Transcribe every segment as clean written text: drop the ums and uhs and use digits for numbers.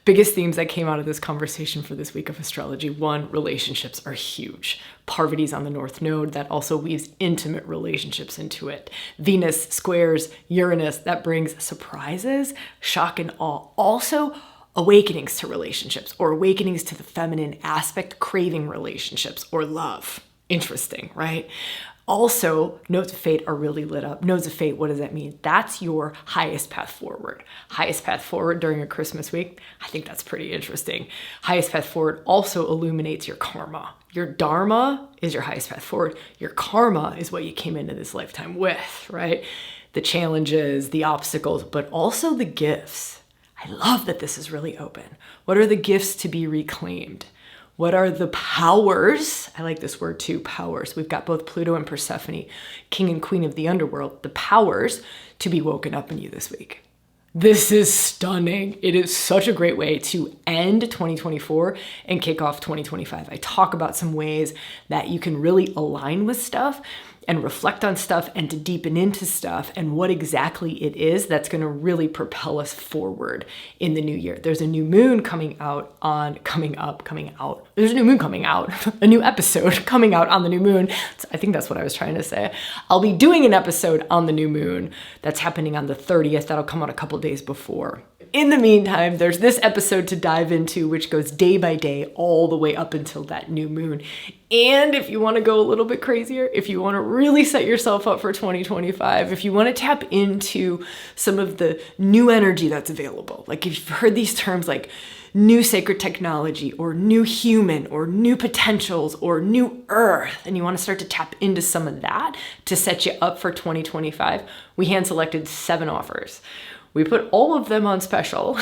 Biggest themes that came out of this conversation for this week of astrology. One, relationships are huge. Parvati's on the North Node. That also weaves intimate relationships into it. Venus squares Uranus. That brings surprises, shock and awe. Also, awakenings to relationships or awakenings to the feminine aspect, craving relationships or love. Interesting, right? Also, nodes of fate are really lit up. Nodes of fate, what does that mean? That's your highest path forward. Highest path forward during a Christmas week. I think that's pretty interesting. Highest path forward also illuminates your karma. Your dharma is your highest path forward. Your karma is what you came into this lifetime with, right? The challenges, the obstacles, but also the gifts. I love that this is really open. What are the gifts to be reclaimed? What are the powers? I like this word too, powers. We've got both Pluto and Persephone, king and queen of the underworld, the powers to be woken up in you this week. This is stunning. It is such a great way to end 2024 and kick off 2025. I talk about some ways that you can really align with stuff and reflect on stuff and to deepen into stuff and what exactly it is that's going to really propel us forward in the new year. There's a new moon coming out. There's a new moon coming out, a new episode coming out on the new moon. I think that's what I was trying to say. I'll be doing an episode on the new moon that's happening on the 30th. That'll come out a couple days before. In the meantime, there's this episode to dive into, which goes day by day all the way up until that new moon. And if you want to go a little bit crazier, if you want to really set yourself up for 2025, if you want to tap into some of the new energy that's available, like if you've heard these terms like new sacred technology or new human or new potentials or new earth, and you want to start to tap into some of that to set you up for 2025, we hand selected 7 offers. We put all of them on special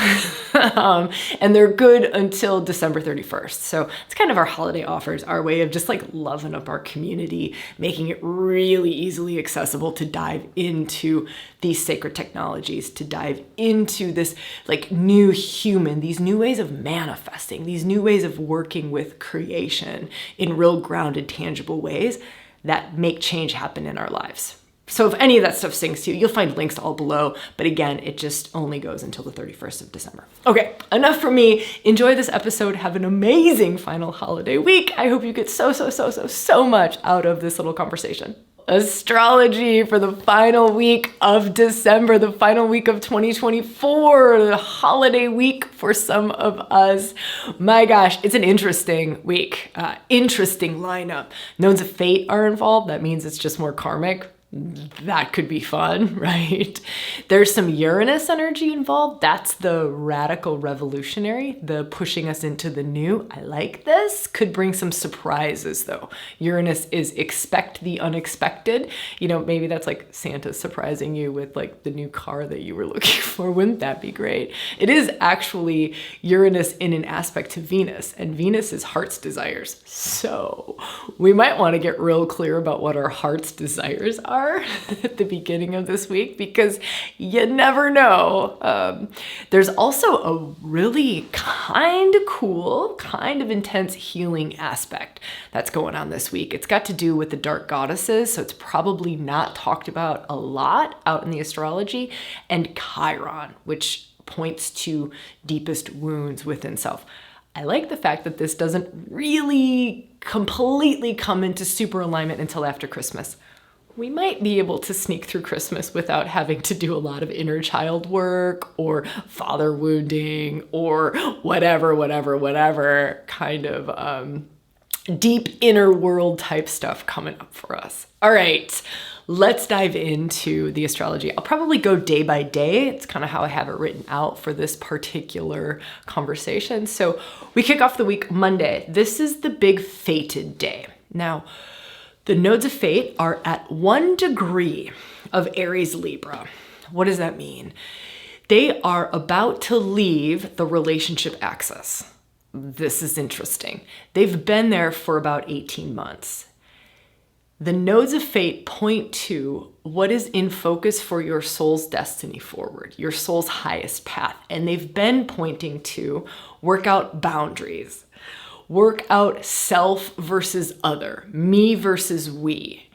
and they're good until December 31st. So it's kind of our holiday offers, our way of just like loving up our community, making it really easily accessible to dive into these sacred technologies, to dive into this like new human, these new ways of manifesting, these new ways of working with creation in real grounded, tangible ways that make change happen in our lives. So if any of that stuff sings to you, you'll find links all below. But again, it just only goes until the 31st of December. Okay, enough from me. Enjoy this episode. Have an amazing final holiday week. I hope you get so much out of this little conversation. Astrology for the final week of December, the final week of 2024, the holiday week for some of us. My gosh, it's an interesting week, interesting lineup. Nodes of fate are involved. That means it's just more karmic. That could be fun, right? There's some Uranus energy involved. That's the radical revolutionary, the pushing us into the new. I like this. Could bring some surprises though. Uranus is expect the unexpected. You know, maybe that's like Santa surprising you with like the new car that you were looking for. Wouldn't that be great? It is actually Uranus in an aspect to Venus, and Venus is heart's desires. So we might want to get real clear about what our heart's desires are at the beginning of this week, because you never know. There's also a really kind of cool, kind of intense healing aspect that's going on this week. It's got to do with the dark goddesses, so it's probably not talked about a lot out in the astrology, and Chiron, which points to deepest wounds within self. I like the fact that this doesn't really completely come into super alignment until after Christmas. We might be able to sneak through Christmas without having to do a lot of inner child work or father wounding or whatever kind of deep inner world type stuff coming up for us. All right, let's dive into the astrology. I'll probably go day by day. It's kind of how I have it written out for this particular conversation. So we kick off the week Monday. This is the big fated day. Now, the nodes of fate are at 1 degree of Aries Libra. What does that mean? They are about to leave the relationship axis. This is interesting. They've been there for about 18 months. The nodes of fate point to what is in focus for your soul's destiny forward, your soul's highest path. And they've been pointing to work out boundaries. Work out self versus other, me versus we.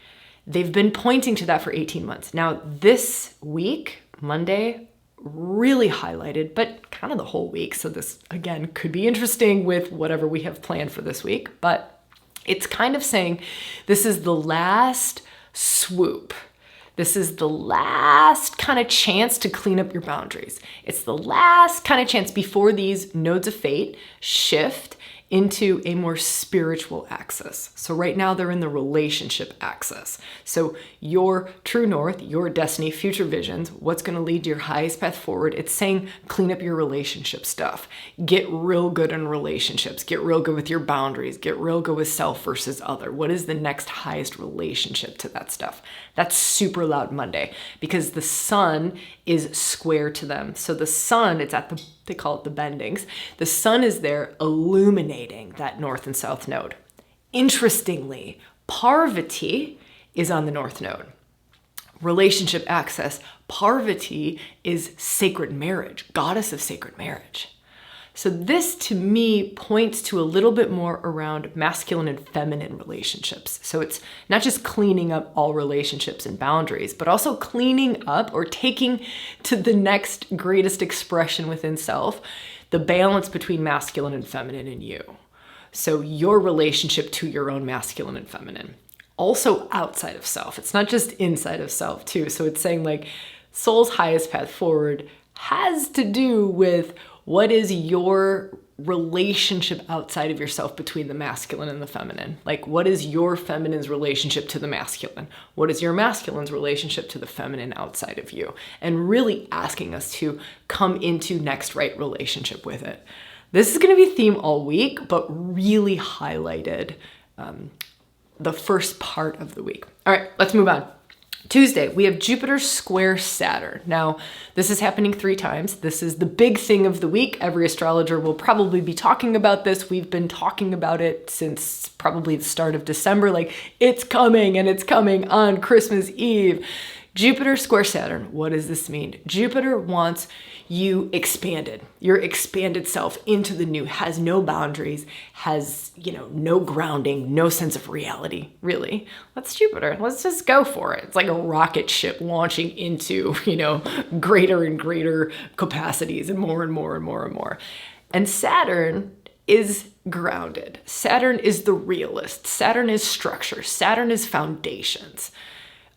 They've been pointing to that for 18 months. Now, this week, Monday, really highlighted, but kind of the whole week. So this, again, could be interesting with whatever we have planned for this week, but it's kind of saying this is the last swoop. This is the last kind of chance to clean up your boundaries. It's the last kind of chance before these nodes of fate shift into a more spiritual axis. So right now they're in the relationship axis. So your true north, your destiny, future visions, what's going to lead to your highest path forward, it's saying clean up your relationship stuff. Get real good in relationships. Get real good with your boundaries. Get real good with self versus other. What is the next highest relationship to that stuff? That's super loud Monday because the sun is square to them. So the sun, it's at the, they call it the bendings. The sun is there illuminating that north and south node. Interestingly, Parvati is on the north node. Relationship access, Parvati is sacred marriage, goddess of sacred marriage. So this to me points to a little bit more around masculine and feminine relationships. So it's not just cleaning up all relationships and boundaries, but also cleaning up or taking to the next greatest expression within self, the balance between masculine and feminine in you. So your relationship to your own masculine and feminine. Also outside of self. It's not just inside of self too. So it's saying like soul's highest path forward has to do with what is your relationship outside of yourself between the masculine and the feminine? Like, what is your feminine's relationship to the masculine? What is your masculine's relationship to the feminine outside of you? And really asking us to come into next right relationship with it. This is going to be theme all week, but really highlighted the first part of the week. All right, let's move on. Tuesday, we have Jupiter square Saturn. Now, this is happening 3 times. This is the big thing of the week. Every astrologer will probably be talking about this. We've been talking about it since probably the start of December. Like, it's coming, and it's coming on Christmas Eve. Jupiter square Saturn. What does this mean? Jupiter wants you expanded, your expanded self into the new, has no boundaries, has, no grounding, no sense of reality, really. That's Jupiter. Let's just go for it. It's like a rocket ship launching into, greater and greater capacities and more and more and more and more. And Saturn is grounded. Saturn is the realist. Saturn is structure. Saturn is foundations.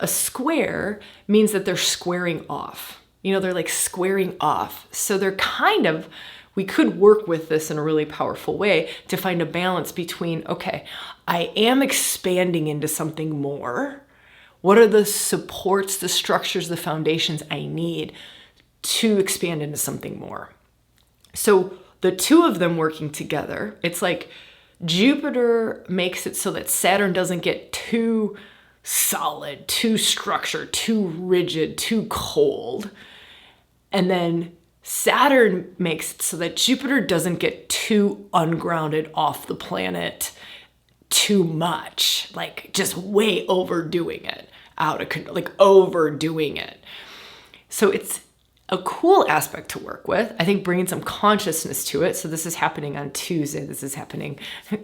A square means that they're squaring off. They're like squaring off. So they're we could work with this in a really powerful way to find a balance between, okay, I am expanding into something more. What are the supports, the structures, the foundations I need to expand into something more? So the two of them working together, it's like Jupiter makes it so that Saturn doesn't get too solid, too structured, too rigid, too cold. And then Saturn makes it so that Jupiter doesn't get too ungrounded off the planet too much, like just way overdoing it, out of control, like overdoing it. So it's a cool aspect to work with. I think bringing some consciousness to it. So this is happening on Tuesday. This is happening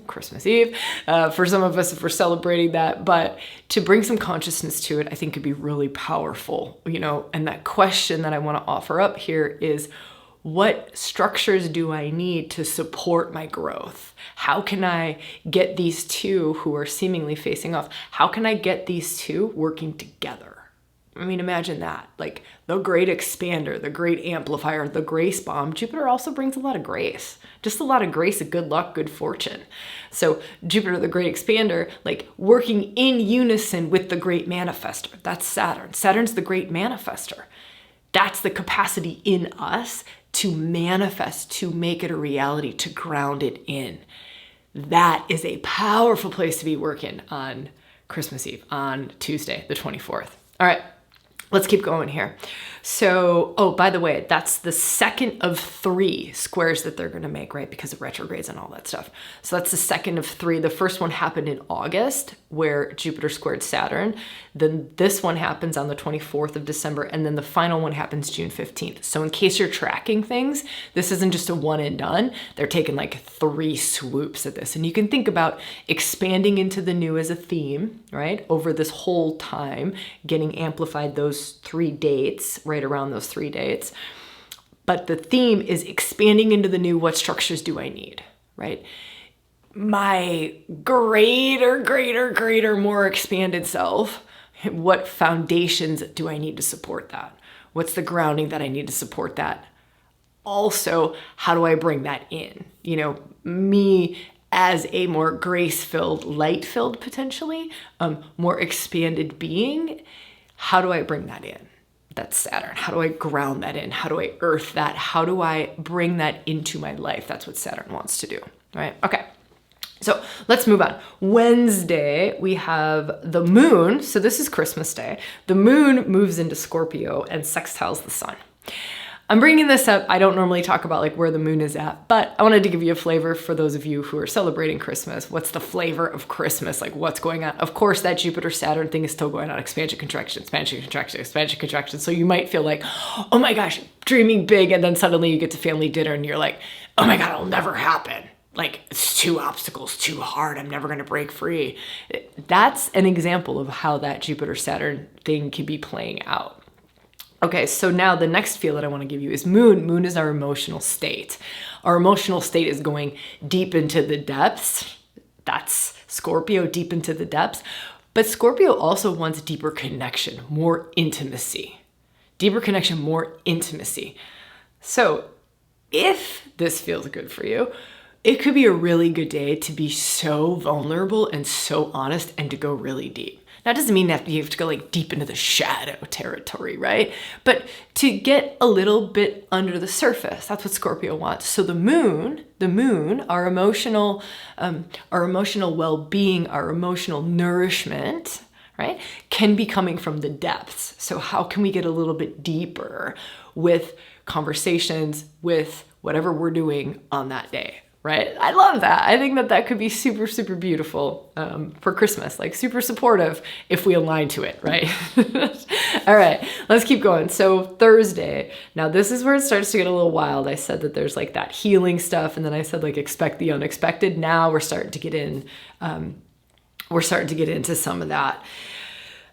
Christmas Eve for some of us if we're celebrating that. But to bring some consciousness to it, I think could be really powerful. And that question that I want to offer up here is, what structures do I need to support my growth? How can I get these two who are seemingly facing off? How can I get these two working together? I mean, imagine that, like the great expander, the great amplifier, the grace bomb. Jupiter also brings a lot of grace, just a lot of grace, of good luck, good fortune. So Jupiter, the great expander, like working in unison with the great manifester. That's Saturn. Saturn's the great manifester. That's the capacity in us to manifest, to make it a reality, to ground it in. That is a powerful place to be working on Christmas Eve, on Tuesday, the 24th. All right. Let's keep going here. So, by the way, that's the second of 3 squares that they're going to make, right? Because of retrogrades and all that stuff. So that's the second of 3. The first one happened in August where Jupiter squared Saturn. Then this one happens on the 24th of December. And then the final one happens June 15th. So in case you're tracking things, this isn't just a one and done. They're taking like 3 swoops at this. And you can think about expanding into the new as a theme, right? Over this whole time, getting amplified those 3 dates, right around those 3 dates. but the theme is expanding into the new. What structures do I need, right? My greater, more expanded self, what foundations do I need to support that? What's the grounding that I need to support that? Also, how do I bring that in? You know, me as a more grace-filled, light-filled, potentially, more expanded being, how do I bring that in? That's Saturn. How do I ground that in? How do I earth that? How do I bring that into my life? That's what Saturn wants to do, right? Okay. So let's move on. Wednesday, we have the moon. So this is Christmas Day. The moon moves into Scorpio and sextiles the sun. I'm bringing this up. I don't normally talk about like where the moon is at, but I wanted to give you a flavor for those of you who are celebrating Christmas. What's the flavor of Christmas? Like what's going on? Of course, that Jupiter Saturn thing is still going on. Expansion, contraction, expansion, contraction, expansion, contraction. So you might feel like, oh my gosh, dreaming big. And then suddenly you get to family dinner and you're like, oh my God, it'll never happen. Like it's too obstacles, too hard. I'm never going to break free. That's an example of how that Jupiter Saturn thing can be playing out. Okay, so now the next feel that I want to give you is moon. Moon is our emotional state. Our emotional state is going deep into the depths. That's Scorpio, deep into the depths. But Scorpio also wants deeper connection, more intimacy. Deeper connection, more intimacy. So if this feels good for you, it could be a really good day to be so vulnerable and so honest and to go really deep. Now, it doesn't mean that you have to go like deep into the shadow territory, right? But to get a little bit under the surface, that's what Scorpio wants. So the moon, our emotional well-being, our emotional nourishment, right, can be coming from the depths. So how can we get a little bit deeper with conversations, with whatever we're doing on that day? Right? I love that. I think that that could be super, super beautiful for Christmas, like super supportive if we align to it, right? All right, let's keep going. So Thursday, now this is where it starts to get a little wild. I said that there's like that healing stuff, and then I said like expect the unexpected. Now we're starting to get in, into some of that.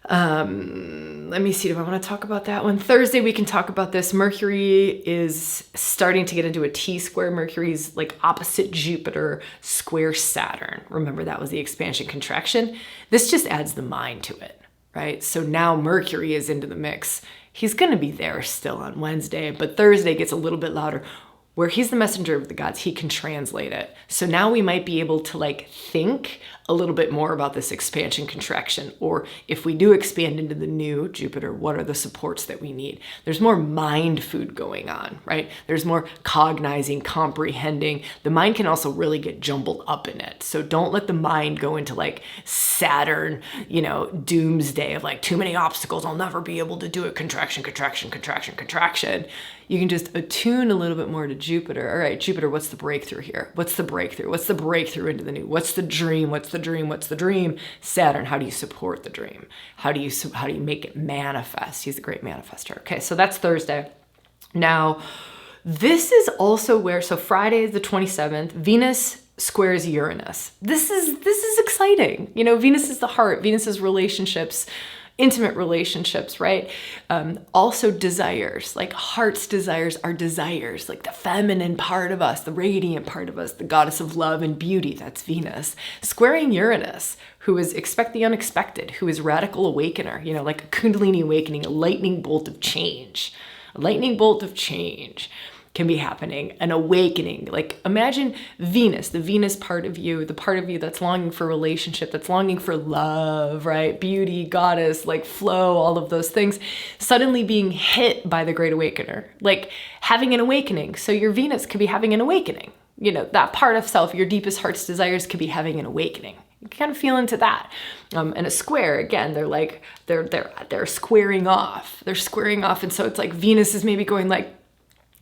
Let me see, do I want to talk about that one? Thursday, we can talk about this. Mercury is starting to get into a T-square. Mercury's like opposite Jupiter, square Saturn. Remember, that was the expansion contraction. This just adds the mind to it, right? So now Mercury is into the mix. He's going to be there still on Wednesday, but Thursday gets a little bit louder. Where he's the messenger of the gods, he can translate it. So now we might be able to like think a little bit more about this expansion contraction, or if we do expand into the new Jupiter, what are the supports that we need? There's more mind food going on, right? There's more cognizing, comprehending. The mind can also really get jumbled up in it. So don't let the mind go into like Saturn, doomsday of like too many obstacles. I'll never be able to do it. Contraction, contraction, contraction, contraction. You can just attune a little bit more to Jupiter. All right, Jupiter, what's the breakthrough here? What's the breakthrough? What's the breakthrough into the new? What's the dream? What's the dream? What's the dream? Saturn, how do you support the dream? How do you make it manifest? He's a great manifester. Okay, so that's Thursday. Now, this is also where, so Friday is the 27th, Venus squares Uranus. This is exciting. Venus is the heart. Venus is relationships, intimate relationships, right? Also desires, like heart's desires are desires, like the feminine part of us, the radiant part of us, the goddess of love and beauty, that's Venus. Squaring Uranus, who is expect the unexpected, who is radical awakener, like a Kundalini awakening, a lightning bolt of change. A lightning bolt of change can be happening, an awakening. Like imagine Venus, the Venus part of you, the part of you that's longing for relationship, that's longing for love, right? Beauty, goddess, like flow, all of those things, suddenly being hit by the Great Awakener, like having an awakening. So your Venus could be having an awakening. That part of self, your deepest heart's desires could be having an awakening. You kind of feel into that. And a square, again, they're squaring off. They're squaring off. And so it's like Venus is maybe going like,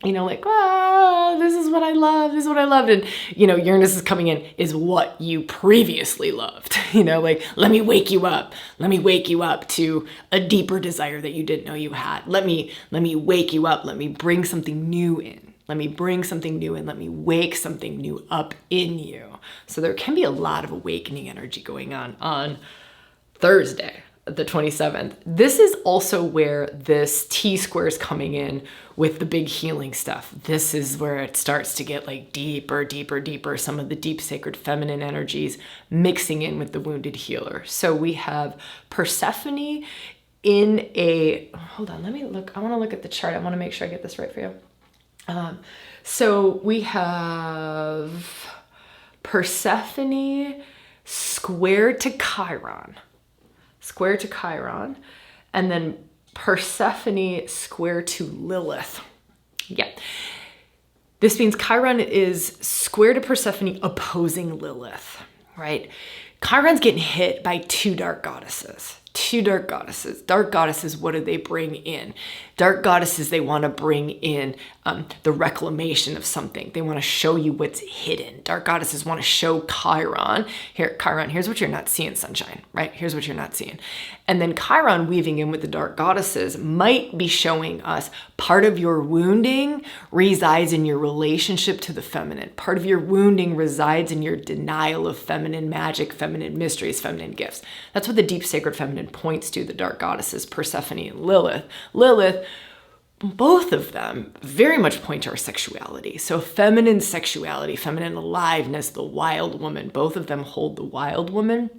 this is what I love. This is what I loved. And, Uranus is coming in is what you previously loved, like, let me wake you up. Let me wake you up to a deeper desire that you didn't know you had. Let me wake you up. Let me bring something new in. Let me bring something new in. Let me wake something new up in you. So there can be a lot of awakening energy going on Thursday. the 27th. This is also where this T-square is coming in with the big healing stuff. This is where it starts to get like deeper, deeper, deeper. Some of the deep sacred feminine energies mixing in with the wounded healer. So we have Persephone in a, hold on, let me look. I want to look at the chart. I want to make sure I get this right for you. So we have Persephone square to Chiron. Square to Chiron, and then Persephone square to Lilith. Yeah. This means Chiron is square to Persephone opposing Lilith, right? Chiron's getting hit by two dark goddesses. Two dark goddesses. Dark goddesses, what do they bring in? Dark goddesses, they want to bring in the reclamation of something. They want to show you what's hidden. Dark goddesses want to show Chiron. Here, Chiron, here's what you're not seeing, sunshine, right? Here's what you're not seeing. And then Chiron weaving in with the dark goddesses might be showing us part of your wounding resides in your relationship to the feminine. Part of your wounding resides in your denial of feminine magic, feminine mysteries, feminine gifts. That's what the deep sacred feminine points to, the dark goddesses, Persephone and Lilith. Lilith, both of them very much point to our sexuality. So feminine sexuality, feminine aliveness, the wild woman, both of them hold the wild woman.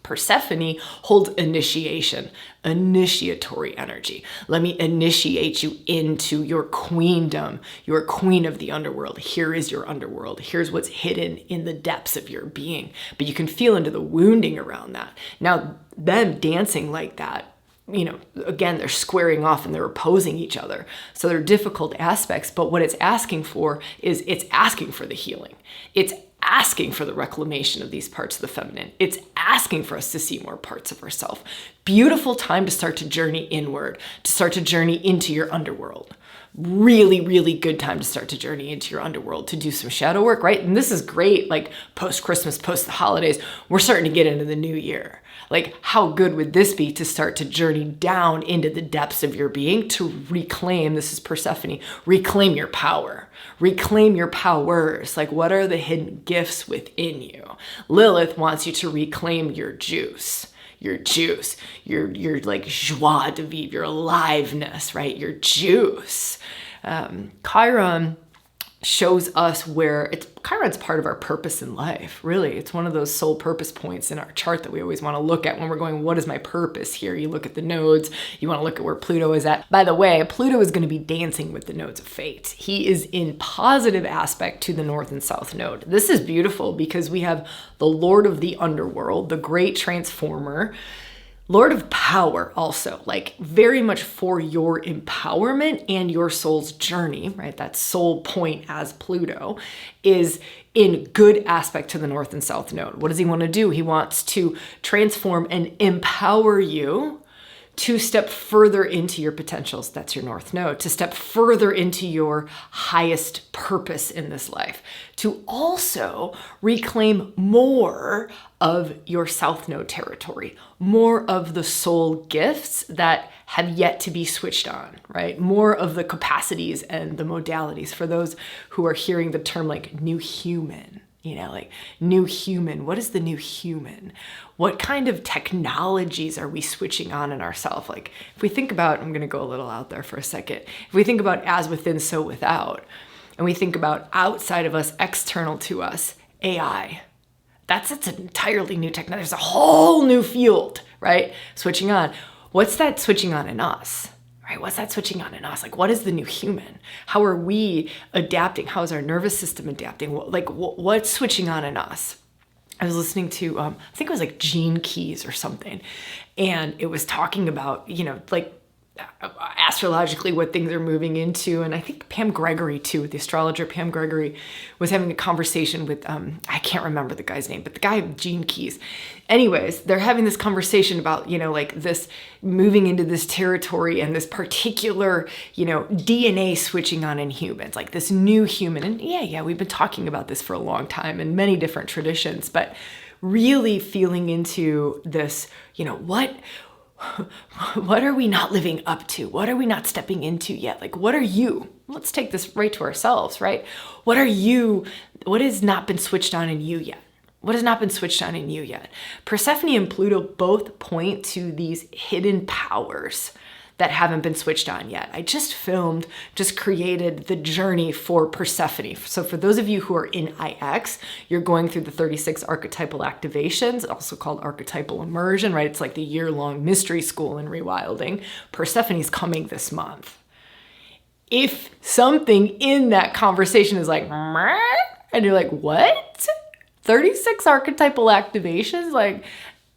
Persephone holds initiation, initiatory energy. Let me initiate you into your queendom. You're a queen of the underworld. Here is your underworld. Here's what's hidden in the depths of your being. But you can feel into the wounding around that. Now, them dancing like that, you know, again, they're squaring off and they're opposing each other. So they're difficult aspects, but what it's asking for is it's asking for the healing. It's asking for the reclamation of these parts of the feminine. It's asking for us to see more parts of ourselves. Beautiful time to start to journey inward, to start to journey into your underworld. Really, really good time to start to journey into your underworld, to do some shadow work, right? And this is great, like post-Christmas, post the holidays, we're starting to get into the new year. Like, how good would this be to start to journey down into the depths of your being to reclaim, this is Persephone, reclaim your power, reclaim your powers. Like, what are the hidden gifts within you? Lilith wants you to reclaim your juice, your like joie de vivre, your aliveness, right? Your juice. Chiron shows us where Chiron's part of our purpose in life. Really, it's one of those soul purpose points in our chart that we always want to look at when we're going, what is my purpose here? You look at the nodes, you want to look at where Pluto is at. By the way, Pluto is going to be dancing with the nodes of fate. He is in positive aspect to the north and south node. This is beautiful because we have the Lord of the underworld, the great transformer, Lord of power also, like very much for your empowerment and your soul's journey, right? That soul point as Pluto is in good aspect to the north and south node. What does he want to do? He wants to transform and empower you to step further into your potentials. That's your north node. To step further into your highest purpose in this life. To also reclaim more of your south node territory. More of the soul gifts that have yet to be switched on, right? More of the capacities and the modalities. For those who are hearing the term like new human, you know, like new human. What is the new human? What kind of technologies are we switching on in ourselves? Like if we think about, I'm going to go a little out there for a second. If we think about as within, so without, and we think about outside of us, external to us, AI, it's an entirely new technology. There's a whole new field, right? Switching on. What's that switching on in us? Right? What's that switching on in us? Like, what is the new human? How are we adapting? How is our nervous system adapting? What's switching on in us? I was listening to, I think it was like Gene Keys or something. And it was talking about, you know, like astrologically what things are moving into. And I think Pam Gregory too, the astrologer Pam Gregory, was having a conversation with, I can't remember the guy's name, but the guy Gene Keys. Anyways, they're having this conversation about, you know, like this moving into this territory and this particular, you know, DNA switching on in humans, like this new human. And yeah, we've been talking about this for a long time in many different traditions, but really feeling into this, you know, what are we not living up to? What are we not stepping into yet? Like, what are you? Let's take this right to ourselves, right? What are you? What has not been switched on in you yet? What has not been switched on in you yet? Persephone and Pluto both point to these hidden powers that haven't been switched on yet. I just created the journey for Persephone. So for those of you who are in IX, you're going through the 36 archetypal activations, also called archetypal immersion, right? It's like the year-long mystery school in ReWilding. Persephone's coming this month. If something in that conversation is like, meh, and you're like, what? 36 archetypal activations? Like,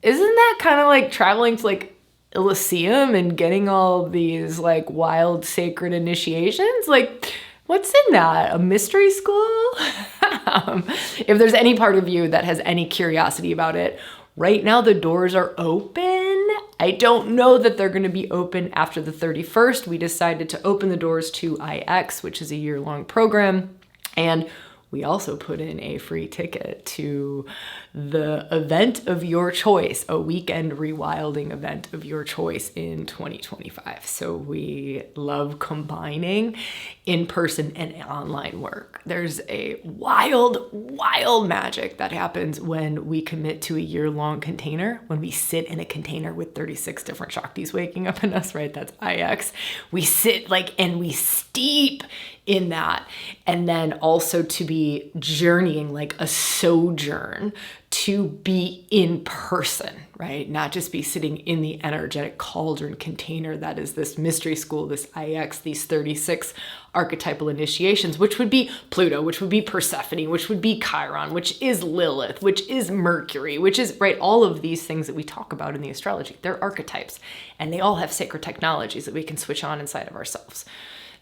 isn't that kind of like traveling to like Elysium and getting all these like wild sacred initiations? Like, what's in that? A mystery school? If there's any part of you that has any curiosity about it, right now the doors are open. I don't know that they're going to be open after the 31st. We decided to open the doors to IX, which is a year-long program. And we also put in a free ticket to the event of your choice, a weekend ReWilding event of your choice in 2025. So we love combining in-person and online work. There's a wild magic that happens when we commit to a year-long container, when we sit in a container with 36 different Shaktis waking up in us, right? That's IX. We sit and we steep in that. And then also to be journeying like a sojourn, to be in person, right? Not just be sitting in the energetic cauldron container that is this mystery school, this IX, these 36 archetypal initiations, which would be Pluto, which would be Persephone, which would be Chiron, which is Lilith, which is Mercury, which is, right, all of these things that we talk about in the astrology. They're archetypes, and they all have sacred technologies that we can switch on inside of ourselves.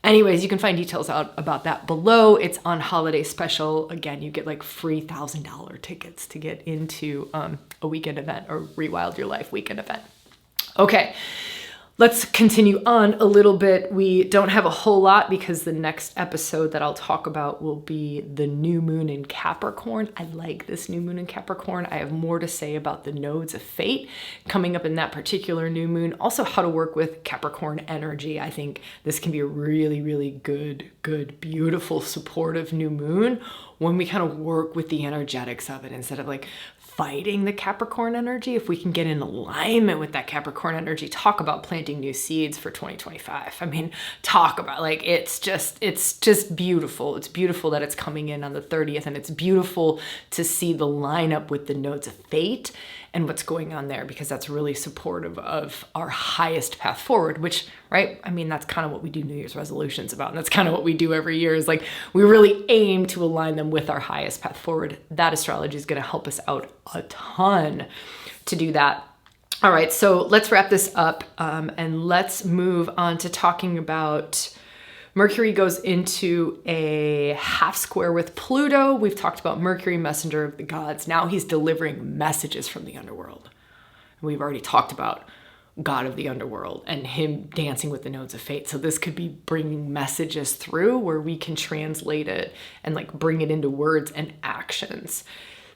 Anyways, you can find details out about that below. It's on holiday special. Again, you get like free $1,000 tickets to get into a weekend event or ReWild Your Life weekend event. Okay, let's continue on a little bit. We don't have a whole lot because the next episode that I'll talk about will be the new moon in Capricorn. I like this new moon in Capricorn. I have more to say about the nodes of fate coming up in that particular new moon. Also, how to work with Capricorn energy. I think this can be a really, really good, beautiful, supportive new moon when we kind of work with the energetics of it instead of like fighting the Capricorn energy. If we can get in alignment with that Capricorn energy, talk about planting new seeds for 2025. I mean, talk about like, it's just beautiful. It's beautiful that it's coming in on the 30th, and it's beautiful to see the lineup with the nodes of fate and what's going on there, because that's really supportive of our highest path forward, which, right? I mean, that's kind of what we do New Year's resolutions about. And that's kind of what we do every year, is like, we really aim to align them with our highest path forward. That astrology is going to help us out a ton to do that. All right, so let's wrap this up and let's move on to talking about Mercury goes into a half square with Pluto. We've talked about Mercury, messenger of the gods. Now he's delivering messages from the underworld. We've already talked about god of the underworld and him dancing with the nodes of fate. So this could be bringing messages through where we can translate it and like bring it into words and actions.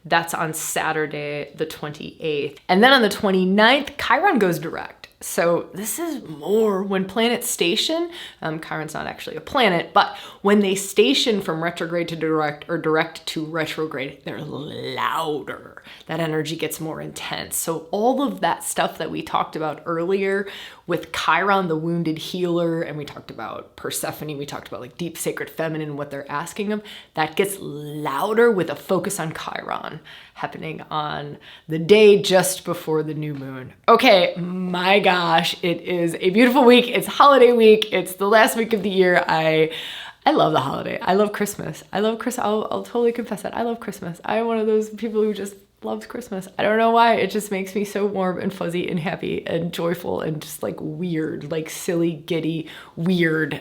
That's on Saturday, the 28th. And then on the 29th, Chiron goes direct. So this is more when planets station. Chiron's not actually a planet, but when they station from retrograde to direct or direct to retrograde, they're louder. That energy gets more intense. So all of that stuff that we talked about earlier with Chiron, the wounded healer, and we talked about Persephone, we talked about like deep sacred feminine, what they're asking of, that gets louder with a focus on Chiron happening on the day just before the new moon. Okay, my gosh, it is a beautiful week. It's holiday week. It's the last week of the year. I love the holiday. I love Christmas. I'll totally confess that. I love Christmas. I'm one of those people who just loves Christmas. I don't know why. It just makes me so warm and fuzzy and happy and joyful and just like weird, like silly, giddy, weird.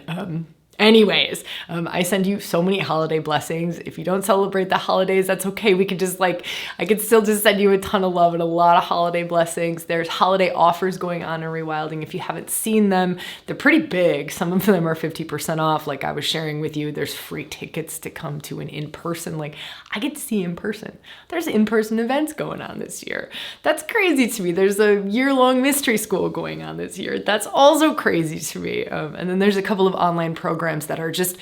Anyways, I send you so many holiday blessings. If you don't celebrate the holidays, that's okay. We could just like, I could still just send you a ton of love and a lot of holiday blessings. There's holiday offers going on in ReWilding. If you haven't seen them, they're pretty big. Some of them are 50% off. Like I was sharing with you, there's free tickets to come to an in-person, like I get to see in person. There's in-person events going on this year. That's crazy to me. There's a year-long mystery school going on this year. That's also crazy to me. And then there's a couple of online programs that are just,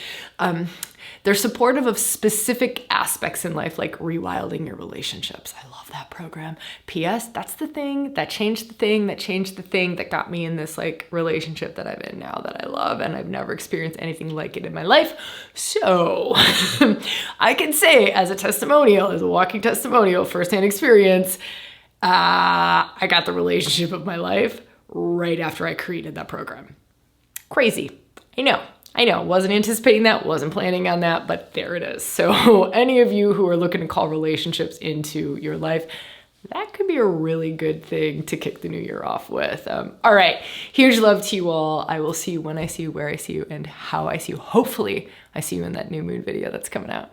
They're supportive of specific aspects in life, like rewilding your relationships. I love that program. P.S. That's the thing that changed the thing that changed the thing that got me in this like relationship that I'm in now that I love, and I've never experienced anything like it in my life. So I can say as a testimonial, as a walking testimonial, firsthand experience, I got the relationship of my life right after I created that program. Crazy. I know, wasn't anticipating that, wasn't planning on that, but there it is. So any of you who are looking to call relationships into your life, that could be a really good thing to kick the new year off with. All right, huge love to you all. I will see you when I see you, where I see you, and how I see you. Hopefully I see you in that new moon video that's coming out.